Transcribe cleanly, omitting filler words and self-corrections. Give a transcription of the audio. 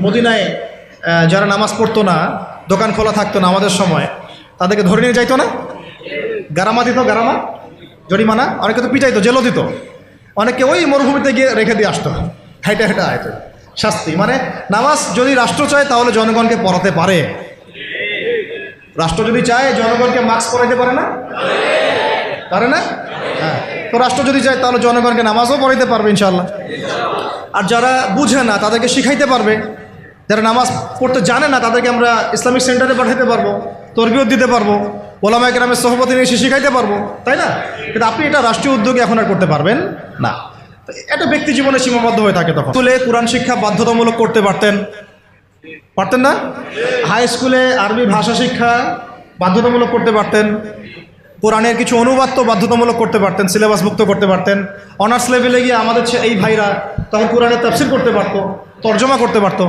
মদিনায় যারা নামাজ পড়তো না, দোকান খোলা থাকতো না আমাদের সময়, তাদেরকে ধরে নিয়ে যাইতো না? গারামা দিত, গারামা, জরিমানা, অনেকে তো পিটাইতো, জেলও দিত, অনেকে ওই মরুভূমিতে গিয়ে রেখে দিয়ে আসতো, হাইটা হেঁটে আয়তো শাস্তি। মানে নামাজ যদি রাষ্ট্র চায় তাহলে জনগণকে পড়াতে পারে। রাষ্ট্র যদি চায় জনগণকে মাস্ক পড়াইতে পারে না? পারে না? হ্যাঁ, তো রাষ্ট্র যদি চায় তাহলে জনগণকে নামাজও পড়াইতে পারবে ইনশাআল্লাহ। আর যারা বুঝে না তাদেরকে শিখাইতে পারবে। যারা নামাজ পড়তে জানে না তাদেরকে আমরা ইসলামিক সেন্টারে পাঠাতে পারবো, তরবিয়ত দিতে পারবো, ওলামা কেরামের সহবতে নিয়ে এসে শিখাইতে পারবো, তাই না? কিন্তু আপনি এটা রাষ্ট্রীয় উদ্যোগে এখন আর করতে পারবেন না। এটা ব্যক্তি জীবনে সীমাবদ্ধ হয়ে থাকে। তখন স্কুলে কোরআন শিক্ষা বাধ্যতামূলক করতে পারতেন, পারতেন না? হাই স্কুলে আরবি ভাষা শিক্ষা বাধ্যতামূলক করতে পারতেন, কোরআনের কিছু অনুবাদ তো বাধ্যতামূলক করতে পারতেন, সিলেবাস মুক্ত করতে পারতেন। অনার্স লেভেলে গিয়ে আমাদের এই ভাইরা তখন কোরআনের তাফসীর করতে পারতো, তর্জমা করতে পারতো।